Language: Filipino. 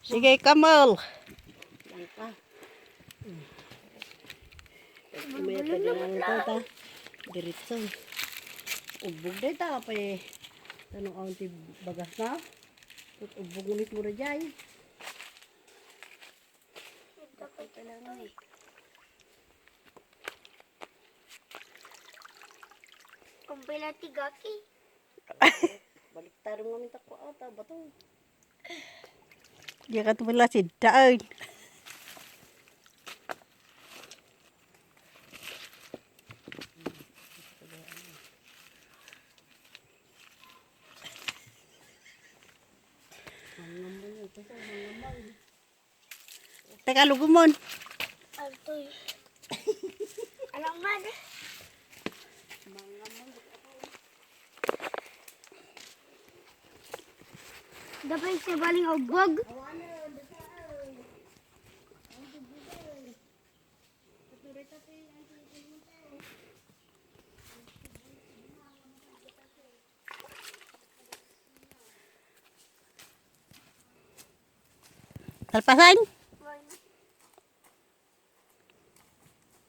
Sige, Kamal. Langka. Kumaya pa dyan ang tata. Diretso. Ubog na ita. Tanong ang bagas na. Ubog ulit mo na dyan. Kumpila tigaki. Balik tarong namin takwa ata. Bato. Dia kata belah sidaan. Teka, lugumon. Altoy. Alaman. Dapat siya baling ubog. Talpasan.